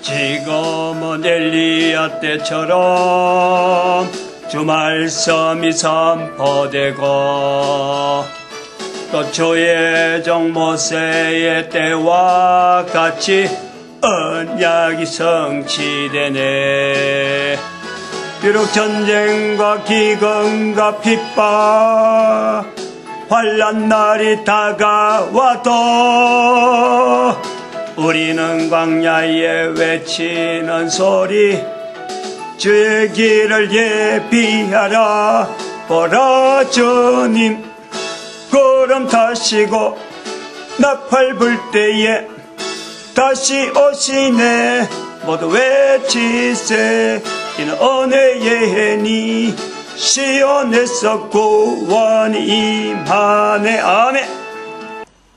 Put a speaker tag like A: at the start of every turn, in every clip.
A: 지금은 엘리야 때처럼 주 말씀이 선포되고 또 주의 종 모세의 때와 같이 언약이 성취되네. 비록 전쟁과 기근과 핍박 환난 날이 다가와도 우리는 광야에 외치는 소리 주의 길을 예비하라. 보라 주님 구름 타시고 나팔 불 때에 다시 오시네. 모두 외치세. 이는 은혜의 해니 시온에서 구원이 임하네. 아멘.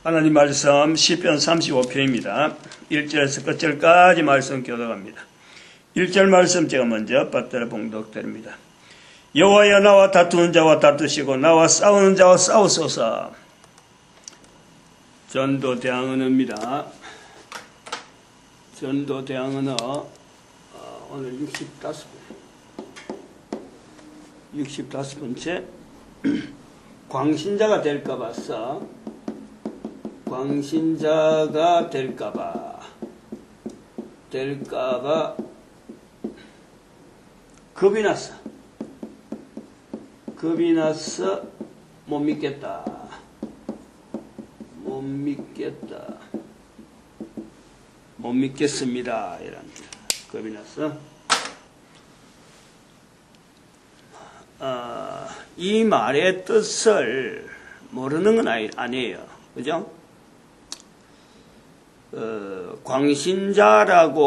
A: 하나님 말씀 시편 35편입니다. 1절에서 끝절까지 말씀 교독합니다. 1절 말씀 제가 먼저 받들어 봉독드립니다. 여호와여 나와 다투는 자와 다투시고 나와 싸우는 자와 싸우소서. 전도대항언어입니다. 전도대항언어 오늘 65번째 광신자가 될까봐 써. 광신자가 될까봐 겁이 났어 못 믿겠다 못 믿겠습니다. 이런 겁이 났어. 이 말의 뜻을 모르는 건 아니에요. 그죠? 광신자라고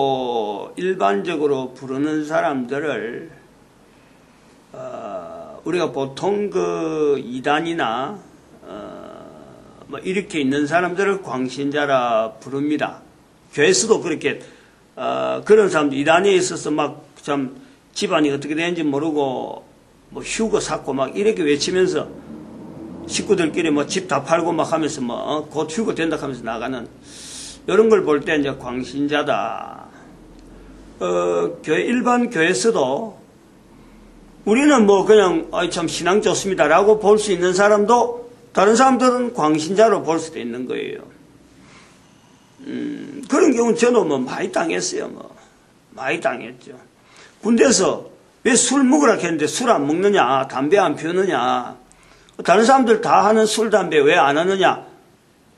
A: 일반적으로 부르는 사람들을 우리가 보통 그 이단이나 뭐 이렇게 있는 사람들을 광신자라 부릅니다. 교회에서도 그렇게 그런 사람들 이단에 있어서 막 참 집안이 어떻게 되는지 모르고 뭐 휴거 샀고 막 이렇게 외치면서 식구들끼리 뭐 집 다 팔고 막 하면서 뭐 곧 휴거 된다 하면서 나가는 이런 걸 볼 때 이제 광신자다. 일반 교회에서도 우리는 뭐 그냥 참 신앙 좋습니다라고 볼 수 있는 사람도 다른 사람들은 광신자로 볼 수도 있는 거예요. 그런 경우는 저도 뭐 많이 당했어요. 많이 당했죠. 군대에서 왜 술 먹으라 했는데 술 안 먹느냐, 담배 안 피우느냐, 다른 사람들 다 하는 술, 담배 왜 안 하느냐,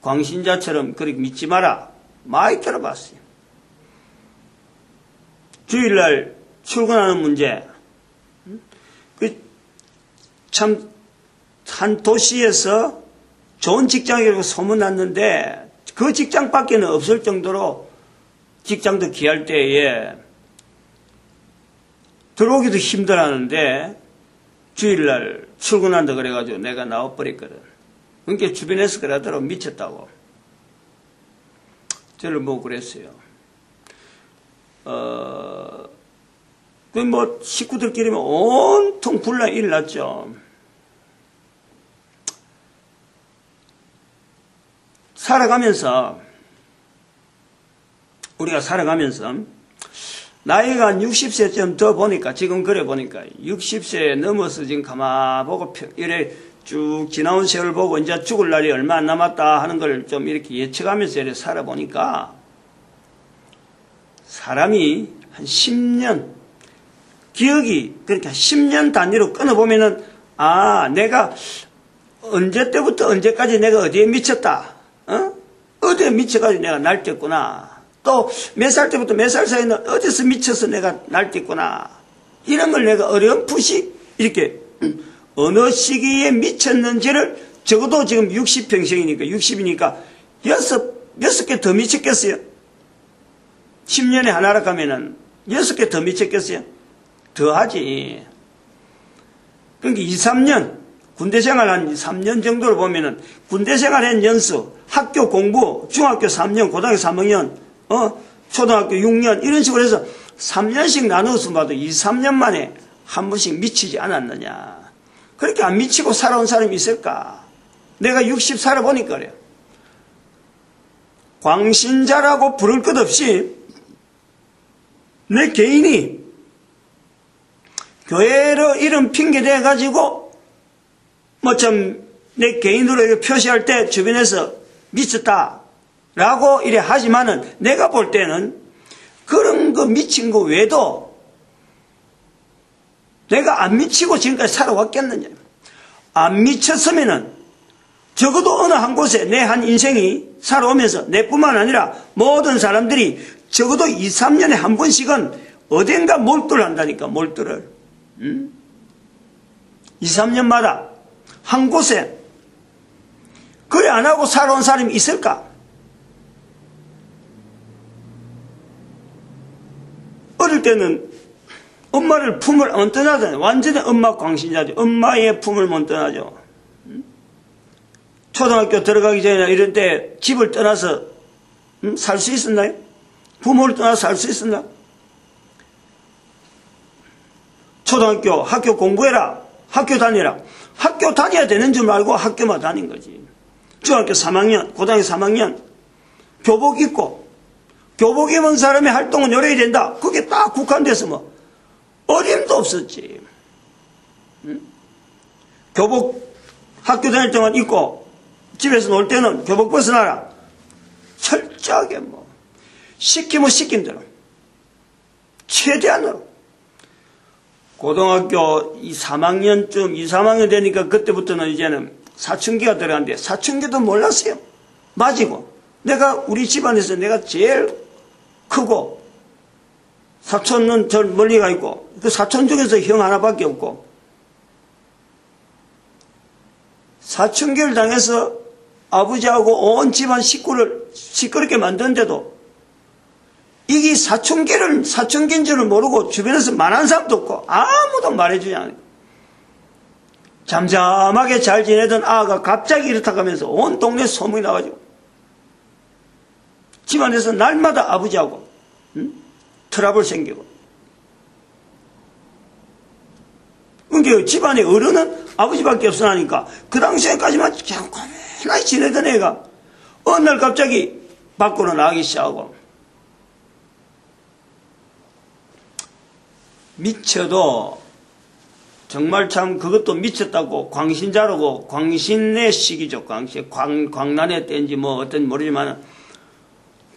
A: 광신자처럼 그렇게 믿지 마라. 많이 들어봤어요. 주일날 출근하는 문제, 참, 한 도시에서 좋은 직장이라고 소문났는데 그 직장 밖에는 없을 정도로 직장도 귀할 때에 들어오기도 힘들었는데 주일날 출근한다 그래가지고 내가 나와버렸거든. 그러니까 주변에서 그러더라고. 미쳤다고. 저를 뭐 그랬어요. 그 뭐 식구들끼리면 온통 불나 일났죠. 우리가 살아가면서 나이가 한 60세쯤 더 보니까, 지금 그래 보니까 60세 넘어서 지금 가마보고 이래 쭉 지나온 세월 보고 이제 죽을 날이 얼마 안 남았다 하는 걸 좀 이렇게 예측하면서 이렇게 살아보니까 사람이 한 10년 기억이 그러니까 10년 단위로 끊어보면은 내가 언제 때부터 언제까지 내가 어디에 미쳤다, 어디에 미쳐가지고 내가 날뛰었구나, 또 몇 살 때부터 몇 살 사이는 어디서 미쳐서 내가 날뛰었구나, 이런 걸 내가 어렴풋이 이렇게 어느 시기에 미쳤는지를 적어도 지금 60평생이니까 60이니까 6개 더 미쳤겠어요? 10년에 하나라 가면은 6개 더 미쳤겠어요? 더 하지. 그러니까 2, 3년, 군대 생활 한 3년 정도를 보면은 군대 생활한 연수, 학교 공부, 중학교 3년, 고등학교 3학년, 초등학교 6년, 이런 식으로 해서 3년씩 나누어서 봐도 2, 3년 만에 한 번씩 미치지 않았느냐. 그렇게 안 미치고 살아온 사람이 있을까? 내가 60 살아보니까 그래요. 광신자라고 부를 것 없이 내 개인이 교회로 이름 핑계대 가지고 뭐 좀 내 개인으로 이렇게 표시할 때 주변에서 미쳤다라고 이래 하지만은 내가 볼 때는 그런 거 미친 거 외에도 내가 안 미치고 지금까지 살아왔겠느냐. 안 미쳤으면은 적어도 어느 한 곳에 내 한 인생이 살아오면서 내뿐만 아니라 모든 사람들이 적어도 2, 3년에 한 번씩은 어딘가 몰두를 한다니까. 몰두를 2, 3년마다 한 곳에. 그래 안 하고 살아온 사람이 있을까? 어릴 때는 엄마를 품을 안 떠나잖아요. 완전히 엄마 광신자죠. 엄마의 품을 못 떠나죠. 초등학교 들어가기 전에 이런 때 집을 떠나서 살 수 있었나요? 부모를 떠나서 살 수 있었나? 초등학교 학교 공부해라. 학교 다니라. 학교 다녀야 되는 줄 알고 학교만 다닌 거지. 중학교 3학년, 고등학교 3학년 교복 입고 교복 입은 사람의 활동은 요래야 된다. 그게 딱 국한돼서 뭐 어림도 없었지. 교복 학교 다닐 동안 입고 집에서 놀 때는 교복 벗어나라. 철저하게 뭐 시키면 시킨 대로 최대한으로. 고등학교 2, 3학년 되니까 그때부터는 이제는 사춘기가 들어갔는데 사춘기도 몰랐어요. 맞이고 내가 우리 집안에서 내가 제일 크고 사촌은 저 멀리 가 있고 그 사촌 중에서 형 하나밖에 없고 사춘기를 당해서 아버지하고 온 집안 식구를 시끄럽게 만드는데도 이게 사춘기인 줄을 모르고 주변에서 말하는 사람도 없고 아무도 말해주지 않아요. 잠잠하게 잘 지내던 아가 갑자기 이렇다 가면서 온 동네 소문이 나가지고 집안에서 날마다 아버지하고 트러블 생기고. 그러니까 집안에 어른은 아버지밖에 없으니까 그 당시에까지만 그냥 고민하게 지내던 애가 어느 날 갑자기 밖으로 나가기 시작하고 미쳐도 정말 참 그것도 미쳤다고 광신자라고 광신의 시기죠. 광란의 때인지 뭐 어떤지 모르지만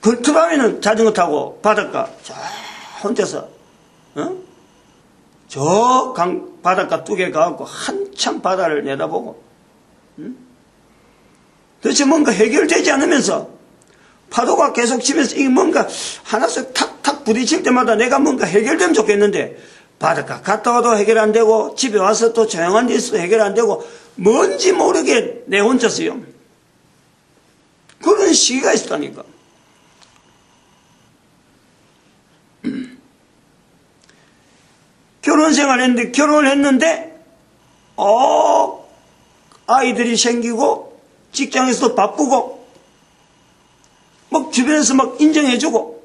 A: 그 다음에는 자전거 타고 바닷가 저 혼자서 저 바닷가 뚝에 가갖고 한참 바다를 내다보고 도대체 뭔가 해결되지 않으면서 파도가 계속 치면서 이게 뭔가 하나씩 탁탁 부딪힐 때마다 내가 뭔가 해결되면 좋겠는데 바닷가 갔다 와도 해결 안 되고 집에 와서 또 조용한 데 있어도 해결 안 되고 뭔지 모르게 내 혼자서요. 그런 시기가 있었다니까. 결혼 생활했는데 결혼을 했는데 아이들이 생기고 직장에서도 바쁘고 막 주변에서 막 인정해주고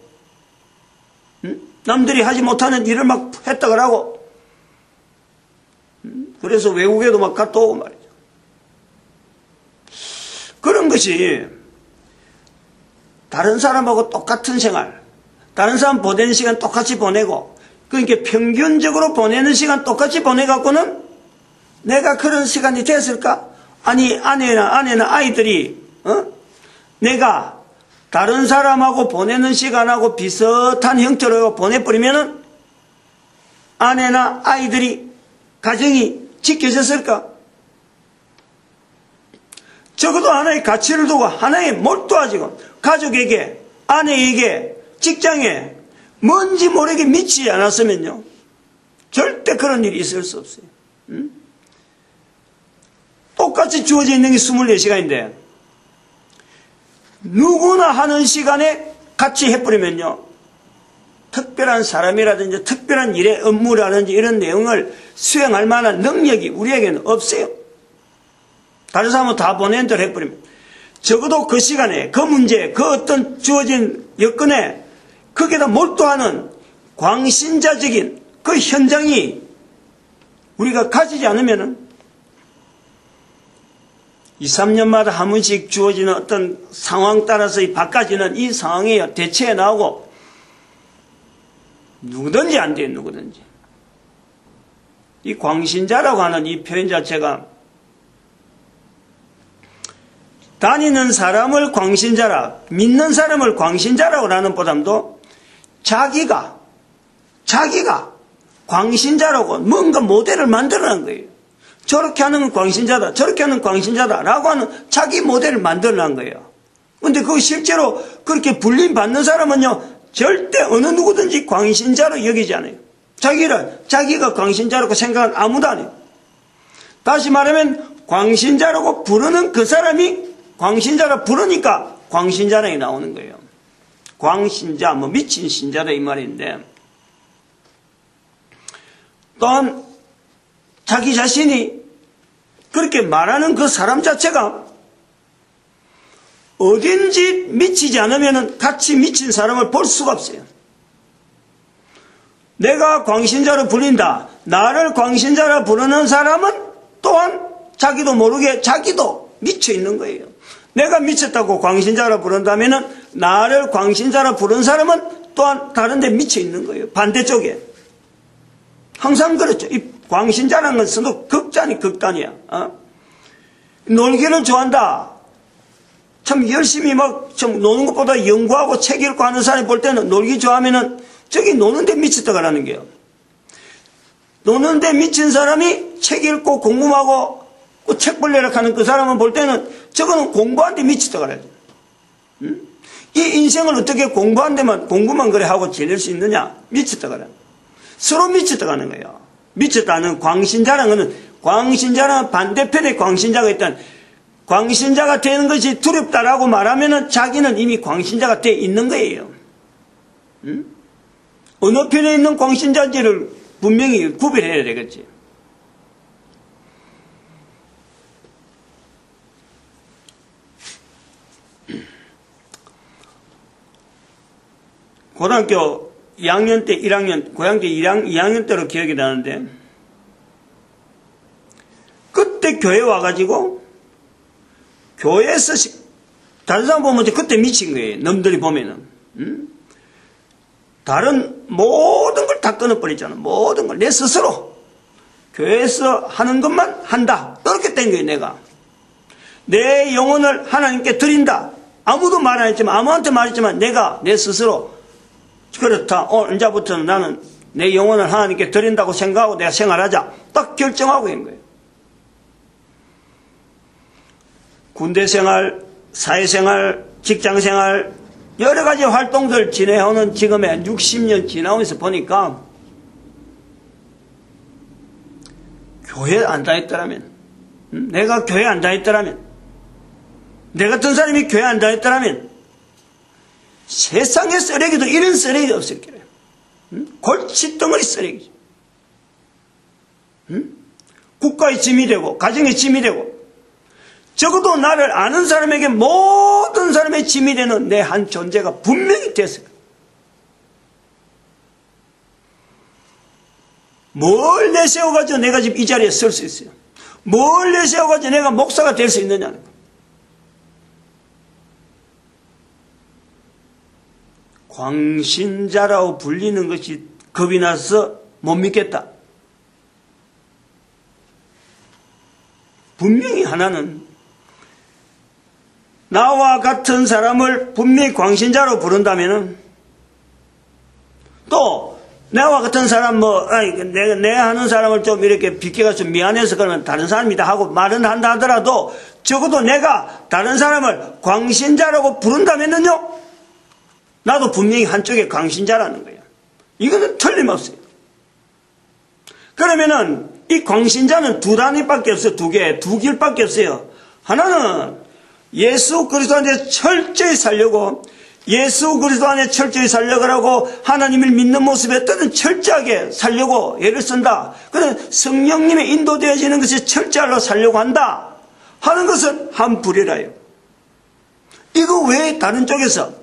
A: 남들이 하지 못하는 일을 막 했다 그러고 그래서 외국에도 막 갔다 오고 말이죠. 그런 것이 다른 사람하고 똑같은 생활, 다른 사람 보내는 시간 똑같이 보내고 그러니까 평균적으로 보내는 시간 똑같이 보내갖고는 내가 그런 시간이 됐을까? 아니 아내나 아이들이 내가 다른 사람하고 보내는 시간하고 비슷한 형태로 보내버리면은 아내나 아이들이 가정이 지켜졌을까? 적어도 하나의 가치를 두고 하나에 몰두하지고 가족에게 아내에게 직장에 뭔지 모르게 미치지 않았으면요 절대 그런 일이 있을 수 없어요. 똑같이 주어져 있는 게 24시간인데 누구나 하는 시간에 같이 해버리면요 특별한 사람이라든지 특별한 일의 업무라든지 이런 내용을 수행할 만한 능력이 우리에게는 없어요. 다른 사람은 다 보낸 대로 해버리면 적어도 그 시간에 그 문제 그 어떤 주어진 여건에 거기에다 몰두하는 광신자적인 그 현장이 우리가 가지지 않으면은 2, 3년마다 한 번씩 주어지는 어떤 상황 따라서 바꿔지는 이 상황에 대처해 나오고 누구든지 안 돼요, 누구든지. 이 광신자라고 하는 이 표현 자체가 다니는 사람을 광신자라, 믿는 사람을 광신자라고 하는 보담도 자기가 광신자라고 뭔가 모델을 만들어낸 거예요. 저렇게 하는 건 광신자다, 저렇게 하는 광신자다 라고 하는 자기 모델을 만들어낸 거예요. 근데 그거 실제로 그렇게 불림받는 사람은요, 절대 어느 누구든지 광신자로 여기지 않아요. 자기가 광신자라고 생각하는 아무도 안 해요. 다시 말하면 광신자라고 부르는 그 사람이 광신자라 부르니까 광신자랑이 나오는 거예요. 광신자, 미친 신자다 이 말인데, 또한 자기 자신이 그렇게 말하는 그 사람 자체가 어딘지 미치지 않으면 같이 미친 사람을 볼 수가 없어요. 내가 광신자로 불린다. 나를 광신자로 부르는 사람은 또한 자기도 모르게 자기도 미쳐 있는 거예요. 내가 미쳤다고 광신자로 부른다면 나를 광신자로 부른 사람은 또한 다른 데 미쳐 있는 거예요. 반대쪽에. 항상 그렇죠. 이 광신자라는 것은 극단이 극단이야. 놀기를 좋아한다. 참 열심히 좀 노는 것보다 연구하고 책 읽고 하는 사람이 볼 때는 놀기 좋아하면은 저기 노는데 미쳤다 가라는 게요. 노는데 미친 사람이 책 읽고 공부하고 책 벌레라 하는 그 사람은 볼 때는 저거는 공부하는데 미쳤다 가라죠. 이 인생을 어떻게 공부만 그래 하고 지낼 수 있느냐? 미쳤다 가라. 서로 미쳤다 가는 거예요. 미쳤다는 광신자라는 것은, 광신자는 반대편에 광신자가 있다는, 광신자가 되는 것이 두렵다라고 말하면은 자기는 이미 광신자가 돼 있는 거예요. 어느 편에 있는 광신자인지를 분명히 구별해야 되겠지. 고등학교 2학년 때 1학년, 고등학교 2학년 때로 기억이 나는데, 그때 교회 와가지고 교회에서 다른 사람 보면 그때 미친 거예요. 남들이 보면은. 다른 모든 걸 다 끊어버리잖아. 모든 걸. 내 스스로 교회에서 하는 것만 한다. 그렇게 된 거예요, 내가. 내 영혼을 하나님께 드린다. 아무도 말 안 했지만, 아무한테 말했지만, 내가 내 스스로 그렇다. 이제부터는 나는 내 영혼을 하나님께 드린다고 생각하고 내가 생활하자. 딱 결정하고 있는 거예요. 군대 생활, 사회생활, 직장생활, 여러 가지 활동들 지내오는 지금의 60년 지나오면서 보니까 교회 안 다녔더라면, 내가 교회 안 다녔더라면, 내 같은 사람이 교회 안 다녔더라면 세상의 쓰레기도 이런 쓰레기가 없을 거예요. 골칫덩어리 쓰레기. 국가의 짐이 되고 가정의 짐이 되고 적어도 나를 아는 사람에게 모든 사람의 짐이 되는 내 한 존재가 분명히 됐어요. 뭘 내세워가지고 내가 지금 이 자리에 설 수 있어요? 뭘 내세워가지고 내가 목사가 될 수 있느냐는 거예요. 광신자라고 불리는 것이 겁이 나서 못 믿겠다. 분명히 하나는 나와 같은 사람을 분명히 광신자로 부른다면은, 또 나와 같은 사람 내가 하는 사람을 좀 이렇게 비켜가 좀 미안해서 그러면 다른 사람이다 하고 말은 한다 하더라도 적어도 내가 다른 사람을 광신자라고 부른다면은요, 나도 분명히 한쪽에 광신자라는 거예요. 이거는 틀림없어요. 그러면은 이 광신자는 두 단위밖에 없어요. 두 길밖에 없어요. 하나는 예수 그리스도 안에 철저히 살려고, 예수 그리스도 안에 철저히 살려고 하고 하나님을 믿는 모습에 또는 철저하게 살려고 애를 쓴다. 그는 성령님의 인도되어지는 것이 철저하게 살려고 한다 하는 것은 한 불이라요. 이거 왜 다른 쪽에서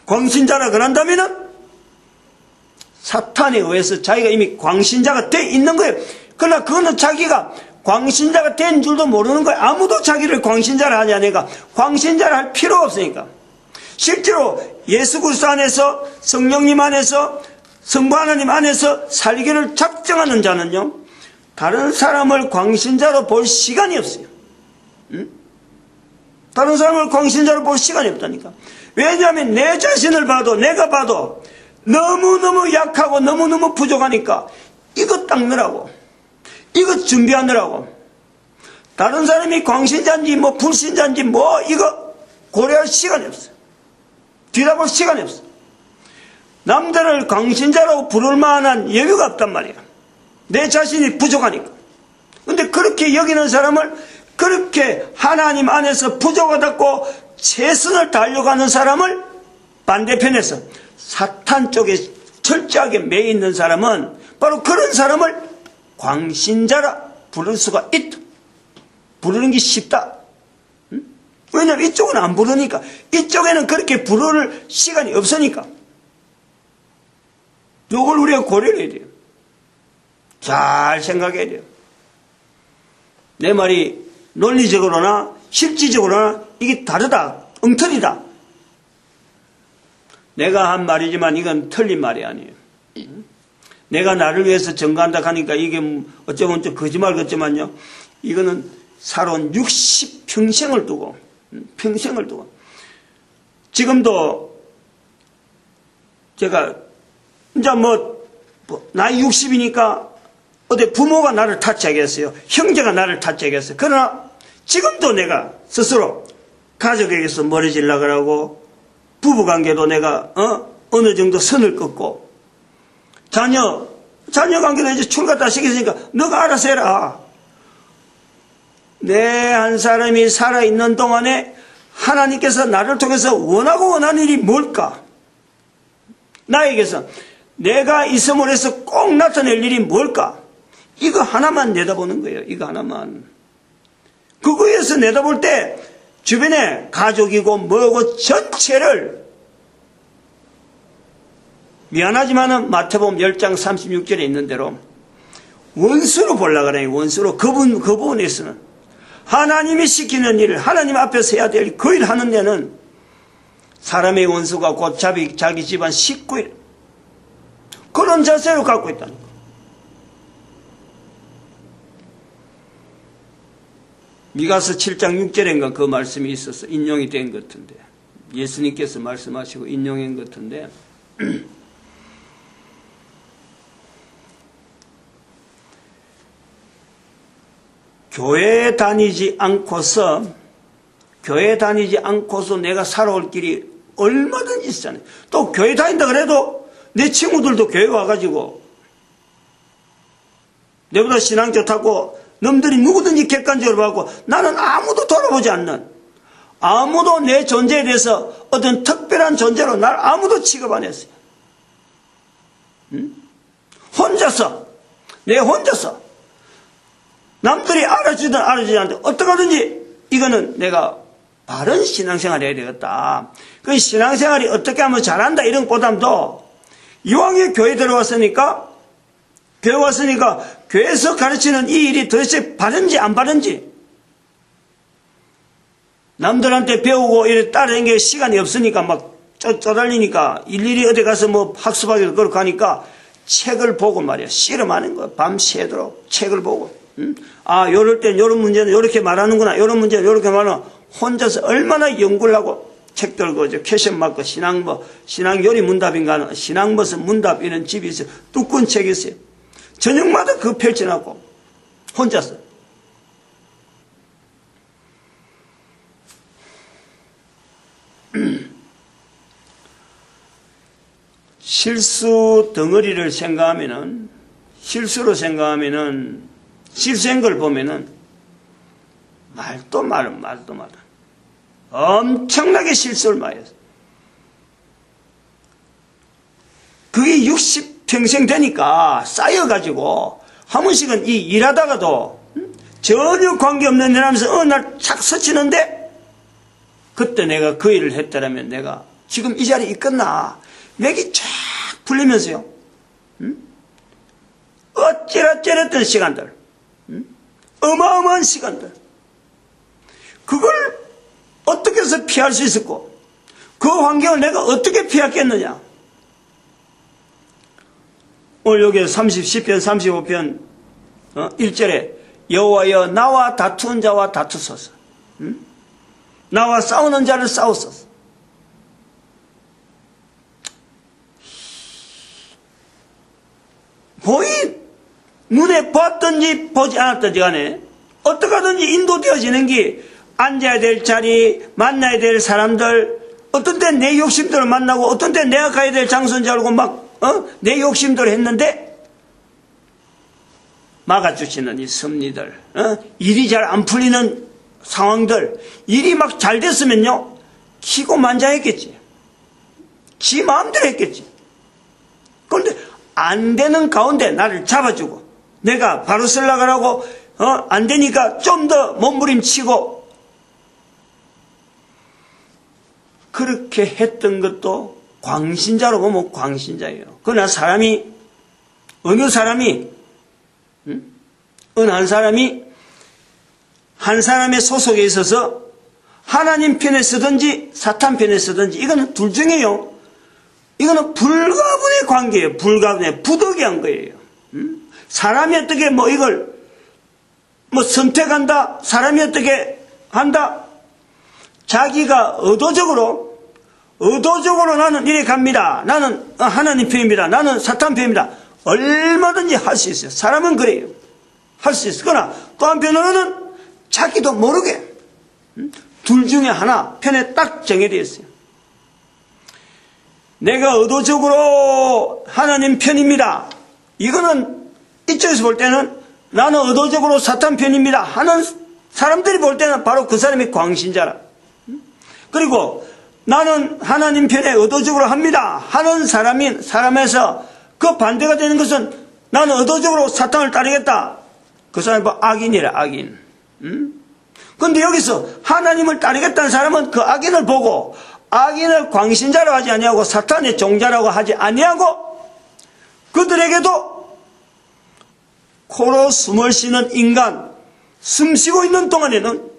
A: 광신자라 그런다면은 사탄에 의해서 자기가 이미 광신자가 돼 있는 거예요. 그러나 그거는 자기가 광신자가 된 줄도 모르는 거예요. 아무도 자기를 광신자를 하냐. 내가 광신자를 할 필요가 없으니까. 실제로 예수 그리스도 안에서 성령님 안에서 성부 하나님 안에서 살기를 작정하는 자는요, 다른 사람을 광신자로 볼 시간이 없어요. 다른 사람을 광신자로 볼 시간이 없다니까. 왜냐하면 내 자신을 봐도, 내가 봐도 너무너무 약하고 너무너무 부족하니까 이것 닦느라고, 이것 준비하느라고, 다른 사람이 광신자인지 뭐 불신자인지 뭐 이거 고려할 시간이 없어요. 뒤다볼 시간이 없어요. 남들을 광신자라고 부를 만한 여유가 없단 말이야. 내 자신이 부족하니까. 근데 그렇게 여기는 사람을, 그렇게 하나님 안에서 부족하다고 최선을 다하려고 하는 사람을 반대편에서 사탄 쪽에 철저하게 매여 있는 사람은 바로 그런 사람을 광신자라 부를 수가 있다. 부르는 게 쉽다. 왜냐하면 이쪽은 안 부르니까. 이쪽에는 그렇게 부를 시간이 없으니까. 이걸 우리가 고려를 해야 돼요. 잘 생각해야 돼요. 내 말이 논리적으로나 실질적으로나 이게 다르다, 엉터리다. 내가 한 말이지만 이건 틀린 말이 아니에요. 내가 나를 위해서 증거한다 하니까 이게 어쩌면 좀 거짓말 같지만요, 이거는 살아온 60평생을 두고, 평생을 두고, 지금도 제가 이제 나이 60이니까 어디 부모가 나를 타짜겠어요. 형제가 나를 타짜겠어요. 그러나 지금도 내가 스스로 가족에게서 멀어지려고 하고, 부부관계도 내가 어느 정도 선을 긋고, 자녀 관계도 이제 출가 다 시켰으니까 너가 알아서 해라. 내 한 사람이 살아있는 동안에 하나님께서 나를 통해서 원하는 일이 뭘까? 나에게서 내가 있음으로 해서 꼭 나타낼 일이 뭘까? 이거 하나만 내다보는 거예요. 이거 하나만. 그거에서 내다볼 때 주변에 가족이고 뭐고 전체를, 미안하지만은 마태복음 10장 36절에 있는 대로 원수로 보려고 그래요. 원수로. 그 부분에서는 하나님이 시키는 일을 하나님 앞에서 해야 될 그 일 하는 데는 사람의 원수가 곧 자기 집안 식구일, 그런 자세를 갖고 있다는 거예요. 미가서 7장 6절인가 그 말씀이 있어서 인용이 된 것 같은데, 예수님께서 말씀하시고 인용한 것 같은데, 교회 다니지 않고서 내가 살아올 길이 얼마든지 있잖아요. 또 교회 다닌다 그래도 내 친구들도 교회 와가지고 내보다 신앙 좋다고 놈들이 누구든지 객관적으로 하고, 나는 아무도 돌아보지 않는, 아무도 내 존재에 대해서 어떤 특별한 존재로 날 아무도 취급 안 했어요. 혼자서, 내 혼자서 남들이 알아주든 알아주지 않든 어떻게 하든지 이거는 내가 바른 신앙생활을 해야 되겠다. 그 신앙생활이 어떻게 하면 잘한다 이런 것보다도 이왕에 교회 들어왔으니까, 교회에서 가르치는 이 일이 도대체 바른지 안 바른지, 남들한테 배우고 이렇게 따르는 게 시간이 없으니까 막 쪼달리니까 일일이 어디 가서 뭐 학습하기도 그렇고 하니까 책을 보고 말이야. 씨름하는 거야. 밤새도록 책을 보고. 아, 요럴 땐 요런 문제는 요렇게 말하는구나. 요런 문제는 요렇게 말하는, 혼자서 얼마나 연구를 하고 책들 그저 캐션 맞고 신앙 요리 문답인가, 신앙 무슨 문답 이런 집이 있어요. 두꺼운 책이 있어요. 저녁마다 그거 펼쳐놨고 혼자서. 실수 덩어리를 생각하면은, 실수로 생각하면은, 실수한 걸 보면은 말도 마라. 엄청나게 실수를 많이 했어. 그게 60평생 되니까 쌓여가지고 한 번씩은 이 일하다가도 전혀 관계없는 일 하면서 어느 날 착 스치는데, 그때 내가 그 일을 했더라면 내가 지금 이 자리에 있겠나. 맥이 쫙 풀리면서요. 어찌랬던 시간들. 어마어마한 시간들. 그걸 어떻게 해서 피할 수 있었고, 그 환경을 내가 어떻게 피했겠느냐? 오늘 여기 10편 35편 1절에 여호와여 나와 다투는 자와 다투소서. 나와 싸우는 자를 싸우소서. 눈에 보았든지 보지 않았든지 간에 어떻게 하든지 인도되어지는 게 앉아야 될 자리, 만나야 될 사람들, 어떤 때 내 욕심들을 만나고 어떤 때 내가 가야 될 장소인 줄 알고 내 욕심대로 했는데 막아주시는 이 섭리들, 일이 잘 안 풀리는 상황들, 일이 막 잘 됐으면요 키고 만장했겠지. 지 마음대로 했겠지. 그런데 안 되는 가운데 나를 잡아주고 내가 바로 쓰려고 안 되니까 좀 더 몸부림치고 그렇게 했던 것도 광신자로 보면 광신자예요. 그러나 사람이 어느 사람이 어느 한 사람이 한 사람의 소속에 있어서 하나님 편에 서든지 사탄 편에 서든지 이거는 둘 중에요. 이거는 불가분의 관계예요. 불가분의 부득이한 거예요. 사람이 어떻게 이걸 선택한다. 사람이 어떻게 한다. 자기가 의도적으로 나는 이래 갑니다. 나는 하나님 편입니다. 나는 사탄 편입니다. 얼마든지 할 수 있어요. 사람은 그래요. 할 수 있어요. 그러나 또 한편으로는 자기도 모르게 둘 중에 하나 편에 딱 정해져 있어요. 내가 의도적으로 하나님 편입니다. 이거는 이쪽에서 볼 때는 나는 의도적으로 사탄 편입니다 하는 사람들이 볼 때는 바로 그 사람이 광신자라. 그리고 나는 하나님 편에 의도적으로 합니다 하는 사람에서 그 반대가 되는 것은 나는 의도적으로 사탄을 따르겠다. 그 사람이 악인이라, 악인. 그런데 여기서 하나님을 따르겠다는 사람은 그 악인을 보고 악인을 광신자라고 하지 아니하고 사탄의 종자라고 하지 아니하고 그들에게도 코로 숨을 쉬는 인간, 숨 쉬고 있는 동안에는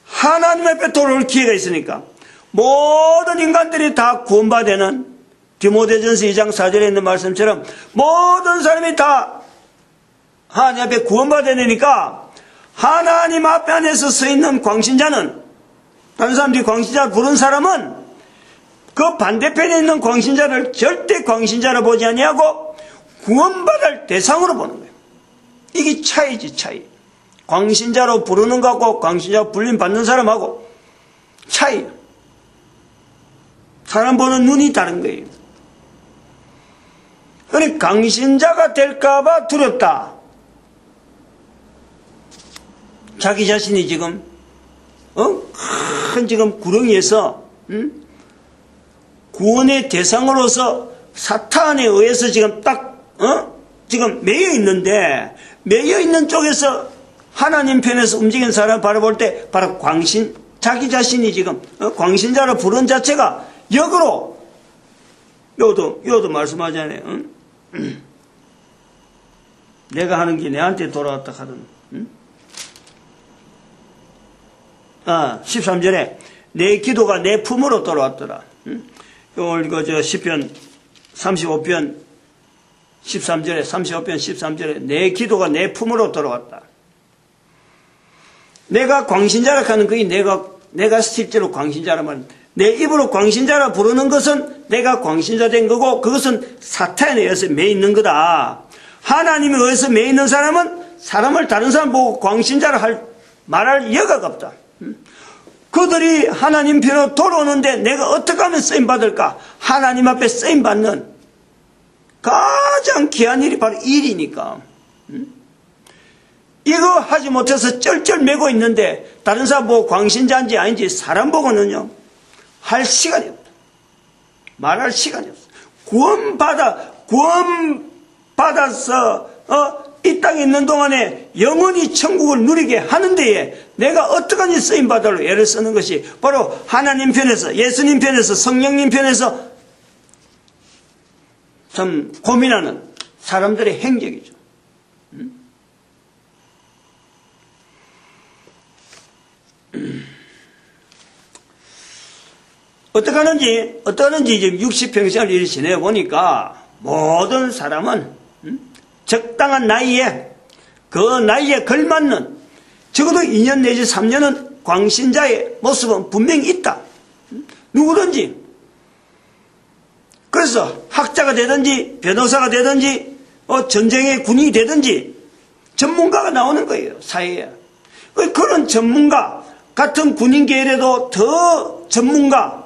A: 하나님 앞에 돌아올 기회가 있으니까 모든 인간들이 다 구원받는 디모데전서 2장 4절에 있는 말씀처럼 모든 사람이 다 하나님 앞에 구원받아내니까 하나님 앞에 안에서 서 있는 광신자는, 다른 사람들이 광신자를 부른 사람은 그 반대편에 있는 광신자를 절대 광신자로 보지 아니하고 구원받을 대상으로 보는 거예요. 이게 차이지, 차이. 광신자로 부르는 것하고 광신자로 불림 받는 사람하고 차이. 사람 보는 눈이 다른 거예요. 그러니까 광신자가 될까봐 두렵다. 자기 자신이 지금 큰 지금 구렁이에서 구원의 대상으로서 사탄에 의해서 지금 딱 지금 매여 있는데, 매여 있는 쪽에서 하나님 편에서 움직이는 사람 바라볼 때 바로 자기 자신이 지금 광신자로 부른 자체가 역으로 요도 말씀하잖아요. 내가 하는 게 내한테 돌아왔다 하던. 13절에 내 기도가 내 품으로 돌아왔더라. 오늘 시편 35편 13절에 35편 13절에 내 기도가 내 품으로 돌아왔다. 내가 광신자라 하는 그게 내가 실제로 광신자라면 내 입으로 광신자라 부르는 것은 내가 광신자 된 거고 그것은 사탄에 의해서 매 있는 거다. 하나님에 의해서 매 있는 사람은 사람을 다른 사람 보고 광신자라 말할 여가가 없다. 그들이 하나님 편으로 돌아오는데 내가 어떻게 하면 쓰임받을까? 하나님 앞에 쓰임받는 가장 귀한 일이 바로 일이니까. 이거 하지 못해서 쩔쩔매고 있는데 다른 사람 보고 광신자인지 아닌지 사람 보고는요 할 시간이 없다. 말할 시간이 없어. 구원받아서 이 땅에 있는 동안에 영원히 천국을 누리게 하는 데에 내가 어떡하니 쓰임받으러 애를 쓰는 것이 바로 하나님 편에서, 예수님 편에서, 성령님 편에서 참 고민하는 사람들의 행적이죠. 어떡하는지 지금 60평생을 이렇게 지내보니까 모든 사람은 적당한 나이에 그 나이에 걸맞는 적어도 2년 내지 3년은 광신자의 모습은 분명히 있다. 누구든지. 그래서 학자가 되든지 변호사가 되든지 전쟁의 군인이 되든지 전문가가 나오는 거예요. 사회에. 그런 전문가 같은 군인 계열에도 더 전문가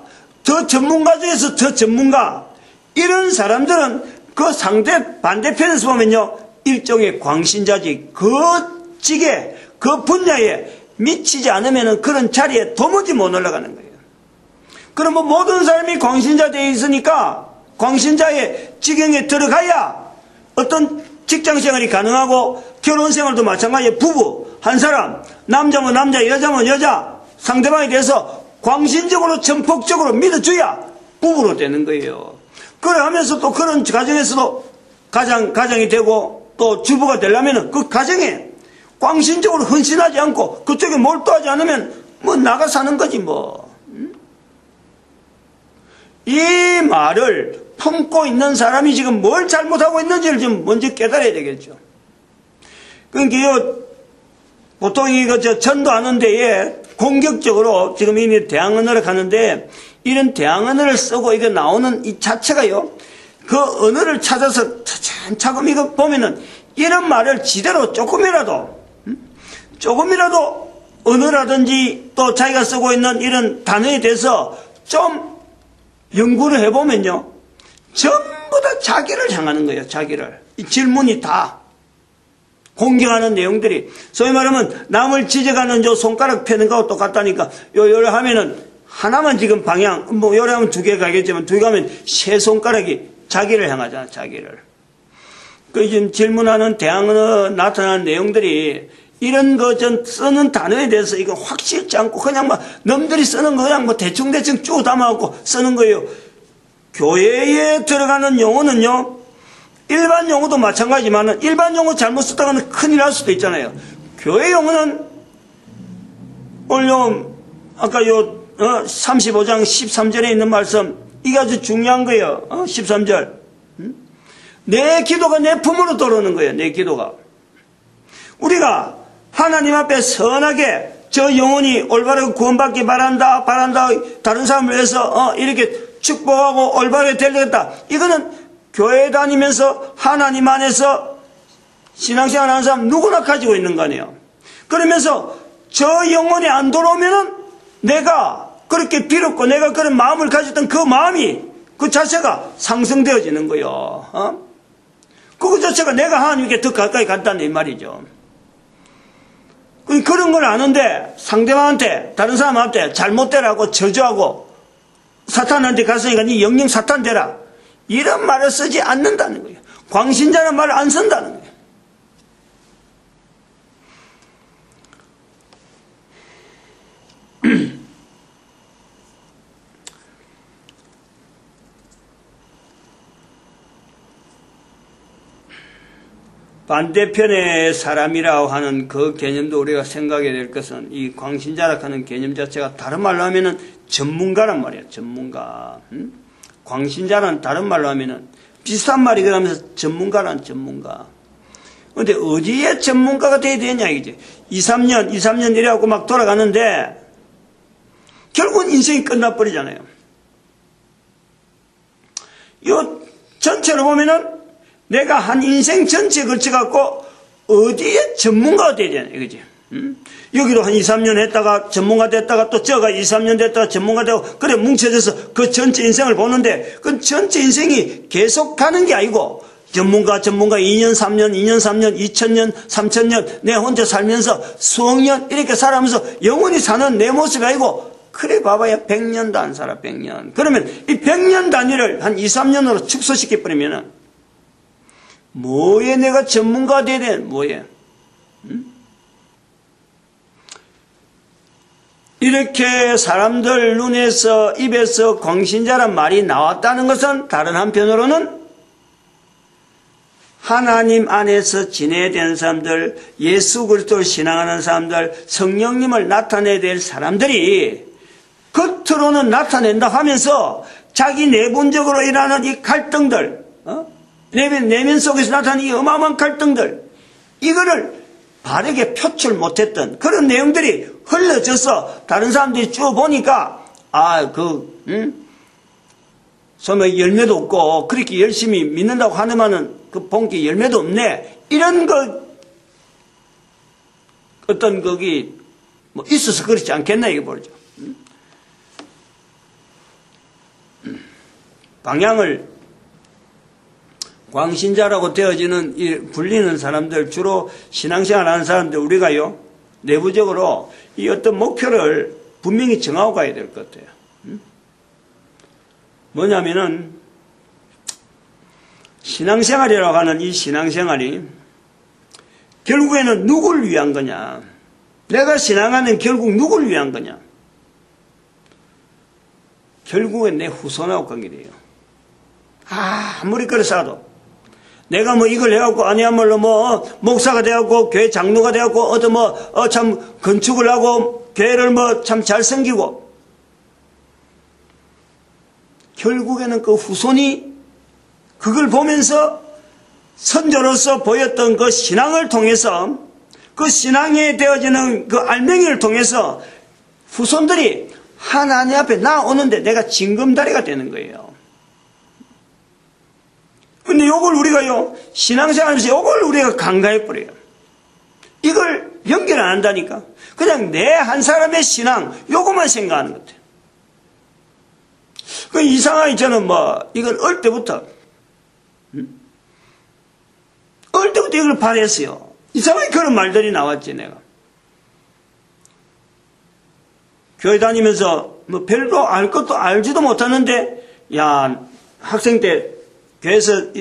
A: 중에서 더 전문가 이런 사람들은 그 상대 반대편에서 보면요 일종의 광신자지 그 직에 그 분야에 미치지 않으면 그런 자리에 도무지 못 올라가는 거예요. 그러면 모든 사람이 광신자 되어 있으니까 광신자의 지경에 들어가야 어떤 직장생활이 가능하고 결혼생활도 마찬가지에 부부 한 사람 남자면 남자 여자면 여자 상대방에 대해서 광신적으로 전폭적으로 믿어줘야 부부로 되는 거예요. 그래 하면서 또 그런 가정에서도 가장이 되고 또 주부가 되려면 그 가정에 광신적으로 헌신하지 않고 그쪽에 몰두하지 않으면 뭐 나가 사는 거지 뭐. 이 말을 품고 있는 사람이 지금 뭘 잘못하고 있는지를 좀 먼저 깨달아야 되겠죠. 그러니까 보통 이거 전도하는 데에 공격적으로 지금 이미 대항언어를 가는데 이런 대항언어를 쓰고 이거 나오는 이 자체가요. 그 언어를 찾아서 차근차근 이거 보면은 이런 말을 지대로 조금이라도 언어라든지 또 자기가 쓰고 있는 이런 단어에 대해서 좀 연구를 해보면요. 전부 다 자기를 향하는 거예요. 자기를. 이 질문이 다. 공경하는 내용들이. 소위 말하면 남을 지적하는 저 손가락 펴는 거하고 똑같다니까. 요래 하면은 하나만 지금 방향, 뭐 요래 하면 두 개 가겠지만 두 개 가면 세 손가락이 자기를 향하잖아. 자기를. 그 지금 질문하는 대항으로 나타나는 내용들이 이런 거 전 쓰는 단어에 대해서 이거 확실치 않고 그냥 막 남들이 쓰는 거 그냥 뭐 대충대충 쭉 담아갖고 쓰는 거예요. 교회에 들어가는 용어는요, 일반 용어도 마찬가지지만 일반 용어 잘못 쓰다가는 큰일 날 수도 있잖아요. 교회 용어는 오늘 아까 35장 13절에 있는 말씀 이게 아주 중요한 거예요. 13절. 내 기도가 내 품으로 들어오는 거예요. 내 기도가. 우리가 하나님 앞에 선하게 저 영혼이 올바르게 구원받기 바란다 다른 사람을 위해서 이렇게 축복하고 올바르게 되려겠다. 이거는 교회 다니면서 하나님 안에서 신앙생활 하는 사람 누구나 가지고 있는 거 아니에요. 그러면서 저 영혼이 안 돌아오면은 내가 그렇게 빌었고 내가 그런 마음을 가졌던 그 마음이 그 자체가 상승되어지는 거예요. 그거 자체가 내가 하나님께 더 가까이 간다는 이 말이죠. 그런 걸 아는데 상대방한테 다른 사람한테 잘못되라고 저주하고 사탄한테 갔으니까 네 영영 사탄 되라 이런 말을 쓰지 않는다는 거예요. 광신자는 말을 안 쓴다는 거예요. 반대편의 사람이라고 하는 그 개념도 우리가 생각해야 될 것은 이 광신자라 하는 개념 자체가 다른 말로 하면은 전문가란 말이에요. 전문가. 광신자는 다른 말로 하면은 비슷한 말이 그러면서 전문가란 전문가. 근데 어디에 전문가가 돼야 되냐 이거지. 2, 3년 이래갖고 막 돌아가는데 결국은 인생이 끝나버리잖아요. 요 전체로 보면은 내가 한 인생 전체에 걸쳐갖고 어디에 전문가가 돼야 되냐 이거지. 여기도 한 2, 3년 했다가 전문가 됐다가 또 저가 2, 3년 됐다가 전문가 되고 그래 뭉쳐져서 그 전체 인생을 보는데 그 전체 인생이 계속 가는 게 아니고 전문가 2년 3년 2000년 3000년 내 혼자 살면서 수억 년 이렇게 살아가면서 영원히 사는 내 모습이 아니고 그래 봐봐야 100년도 안 살아 100년. 그러면 이 100년 단위를 한 2, 3년으로 축소시켜버리면은 뭐에 내가 전문가가 돼야 돼? 뭐에? 이렇게 사람들 눈에서 입에서 광신자란 말이 나왔다는 것은 다른 한편으로는 하나님 안에서 지내야 되는 사람들, 예수 그리스도를 신앙하는 사람들, 성령님을 나타내야 될 사람들이 겉으로는 나타낸다 하면서 자기 내분적으로 일어나는 이 갈등들, 내면 속에서 나타나는 이 어마어마한 갈등들, 이거를 바르게 표출 못했던 그런 내용들이 흘러져서 다른 사람들이 쭉 보니까, 소위 열매도 없고, 그렇게 열심히 믿는다고 하는만은 그 본게 열매도 없네. 이런 어떤 거기, 있어서 그렇지 않겠나, 이게 보죠. 방향을 광신자라고 되어지는 불리는 사람들, 주로 신앙생활 하는 사람들, 우리가요 내부적으로 이 어떤 목표를 분명히 정하고 가야 될 것 같아요. 뭐냐면은 신앙생활이라고 하는 이 신앙생활이 결국에는 누구를 위한 거냐, 내가 신앙하는 결국 누구를 위한 거냐, 결국엔 내 후손하고 관계돼요. 아무리 그래서도 내가 이걸 해갖고, 아니야말로 목사가 되었고, 교회 장로가 되었고, 참 건축을 하고, 교회를 참 잘 섬기고, 결국에는 그 후손이 그걸 보면서 선조로서 보였던 그 신앙을 통해서, 그 신앙에 되어지는 그 알맹이를 통해서 후손들이 하나님 앞에 나오는데 내가 징검다리가 되는 거예요. 근데 요걸 우리가요, 신앙생활에서 요걸 우리가 간과해버려요. 이걸 연결 안 한다니까. 그냥 내 한 사람의 신앙, 요것만 생각하는 것 같아요. 그 이상하게 저는 이걸 어릴 때부터 이걸 바랬어요. 이상하게 그런 말들이 나왔지, 내가. 교회 다니면서 별로 알 것도 알지도 못하는데, 학생 때 교회에서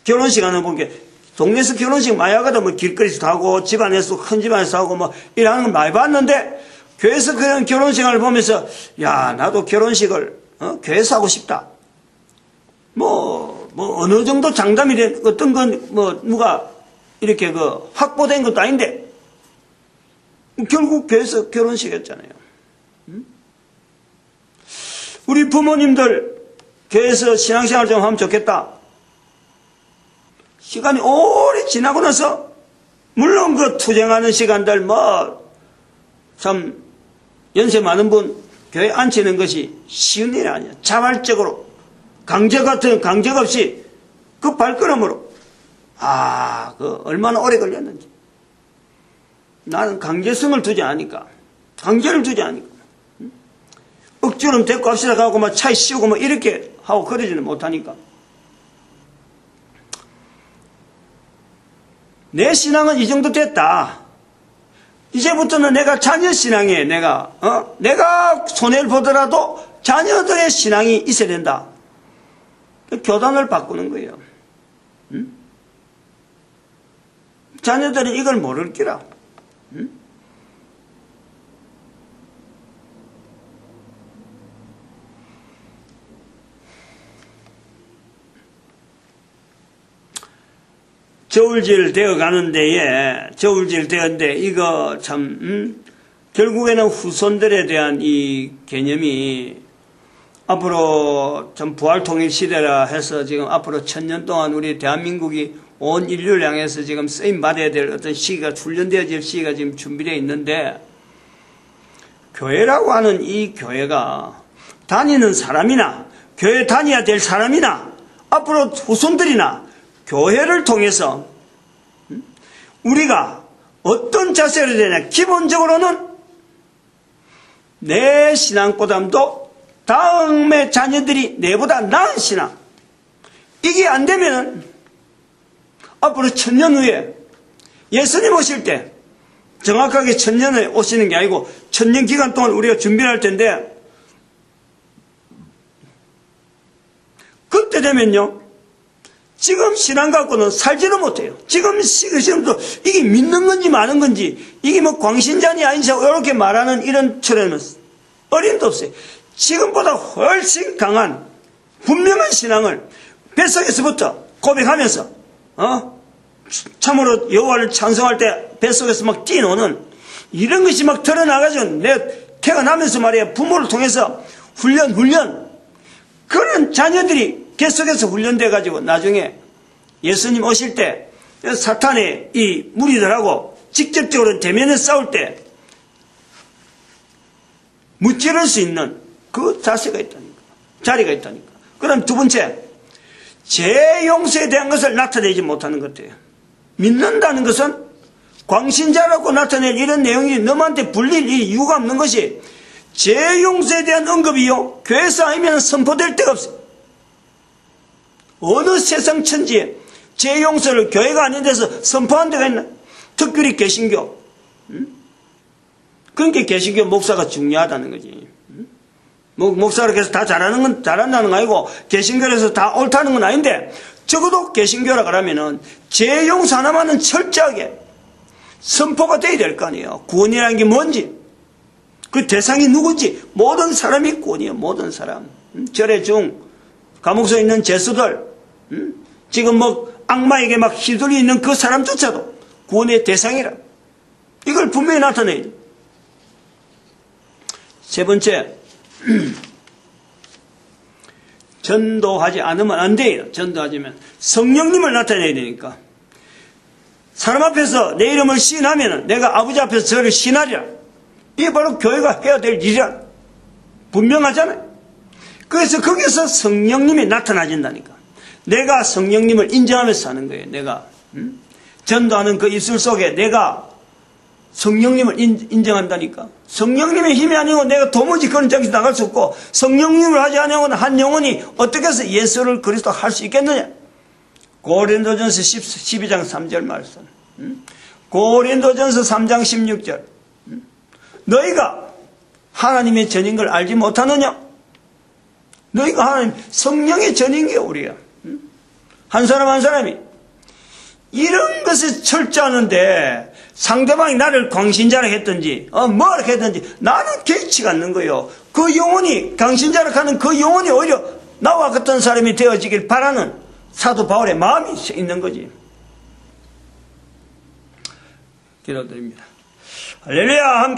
A: 결혼식 하는 보니까 동네에서 결혼식 많이 하거든. 길거리에서 하고 집안에서 큰 집안에서 하고 이러는 걸 많이 봤는데, 교회에서 그런 결혼식을 보면서 나도 결혼식을 교회에서 하고 싶다. 어느 정도 장담이 된 어떤 건 누가 이렇게 확보된 것도 아닌데 결국 교회에서 결혼식 했잖아요. 우리 부모님들 교회에서 신앙생활 좀 하면 좋겠다. 시간이 오래 지나고 나서 물론 그 투쟁하는 시간들 참 연세 많은 분 교회 앉히는 것이 쉬운 일이 아니야. 자발적으로 강제가 없이 그 발걸음으로 얼마나 오래 걸렸는지. 나는 강제성을 두지 않으니까, 강제를 두지 않으니까, 억지로 데리고 갑시다 가고 차에 씌우고 이렇게 하고 그러지는 못하니까. 내 신앙은 이 정도 됐다. 이제부터는 내가 자녀 신앙에 내가 손해를 보더라도 자녀들의 신앙이 있어야 된다. 교단을 바꾸는 거예요. 자녀들은 이걸 모를 기라. 저울질 되어 가는데, 이거 참, 결국에는 후손들에 대한 이 개념이 앞으로 참 부활통일 시대라 해서 지금 앞으로 1000년 동안 우리 대한민국이 온 인류를 향해서 지금 쓰임받아야 될 어떤 시기가, 훈련되어질 시기가 지금 준비되어 있는데, 교회라고 하는 이 교회가 다니는 사람이나, 교회 다녀야 될 사람이나, 앞으로 후손들이나, 교회를 통해서 우리가 어떤 자세를 되냐, 기본적으로는 내 신앙보다도 다음의 자녀들이 내보다 나은 신앙, 이게 안 되면 앞으로 1000년 후에 예수님 오실 때, 정확하게 1000년에 오시는 게 아니고 1000년 기간 동안 우리가 준비를 할 텐데, 그때 되면요, 지금 신앙 갖고는 살지도 못해요. 지금 시험도 이게 믿는 건지 마는 건지, 이게 광신자니 아닌지 이렇게 말하는 이런 철에는 어림도 없어요. 지금보다 훨씬 강한 분명한 신앙을 뱃속에서부터 고백하면서 참으로 여호와를 찬송할 때 뱃속에서 뛰노는 이런 것이 드러나가지고 내 태어나면서 말이에요. 부모를 통해서 훈련. 그런 자녀들이 계속해서 훈련돼가지고 나중에 예수님 오실 때 사탄의 이 무리들하고 직접적으로 대면에 싸울 때 무찌를 수 있는 그 자세가 있다니까. 자리가 있다니까. 그럼 두 번째, 죄 용서에 대한 것을 나타내지 못하는 것이에요. 믿는다는 것은 광신자라고 나타낼 이런 내용이 너한테 불릴 이유가 없는 것이 죄 용서에 대한 언급이요. 교회에서 아니면 선포될 데가 없어요. 어느 세상 천지에 죄 용서를 교회가 아닌 데서 선포한 데가 있나? 특별히 개신교. 그러니까 개신교 목사가 중요하다는 거지. 목사가 그래서 다 잘한다는 거 아니고 개신교에서 다 옳다는 건 아닌데 적어도 개신교라 그러면은 죄 용서 하나만은 철저하게 선포가 돼야 될 거 아니에요. 구원이라는 게 뭔지, 그 대상이 누군지, 모든 사람이 구원이에요. 모든 사람. 절의 중, 감옥소에 있는 죄수들, 지금 악마에게 막 휘둘려 있는 그 사람조차도 구원의 대상이라. 이걸 분명히 나타내야 돼요. 세 번째, 전도하지 않으면 안 돼요. 전도하지만 성령님을 나타내야 되니까. 사람 앞에서 내 이름을 시인하면 내가 아버지 앞에서 저를 시인하리라. 이게 바로 교회가 해야 될 일이라. 분명하잖아요. 그래서 거기서 성령님이 나타나진다니까. 내가 성령님을 인정하면서 사는 거예요. 내가 전도하는 그 입술 속에 내가 성령님을 인정한다니까. 성령님의 힘이 아니고 내가 도무지 그런 장에서 나갈 수 없고, 성령님을 하지 않으면 한 영혼이 어떻게 해서 예수를 그리스도 할 수 있겠느냐. 고린도전서 12장 3절 말씀. 고린도전서 3장 16절. 너희가 하나님의 전인 걸 알지 못하느냐? 너희가 하나님 성령의 전인 게 우리야. 한 사람 한 사람이 이런 것에 철저하는데 상대방이 나를 광신자라 했든지 뭐라 했든지 나는 개의치가 않는 거예요. 그 영혼이 광신자라 하는 그 영혼이 오히려 나와 같은 사람이 되어지길 바라는 사도 바울의 마음이 있는 거지. 기도드립니다. 할렐루야.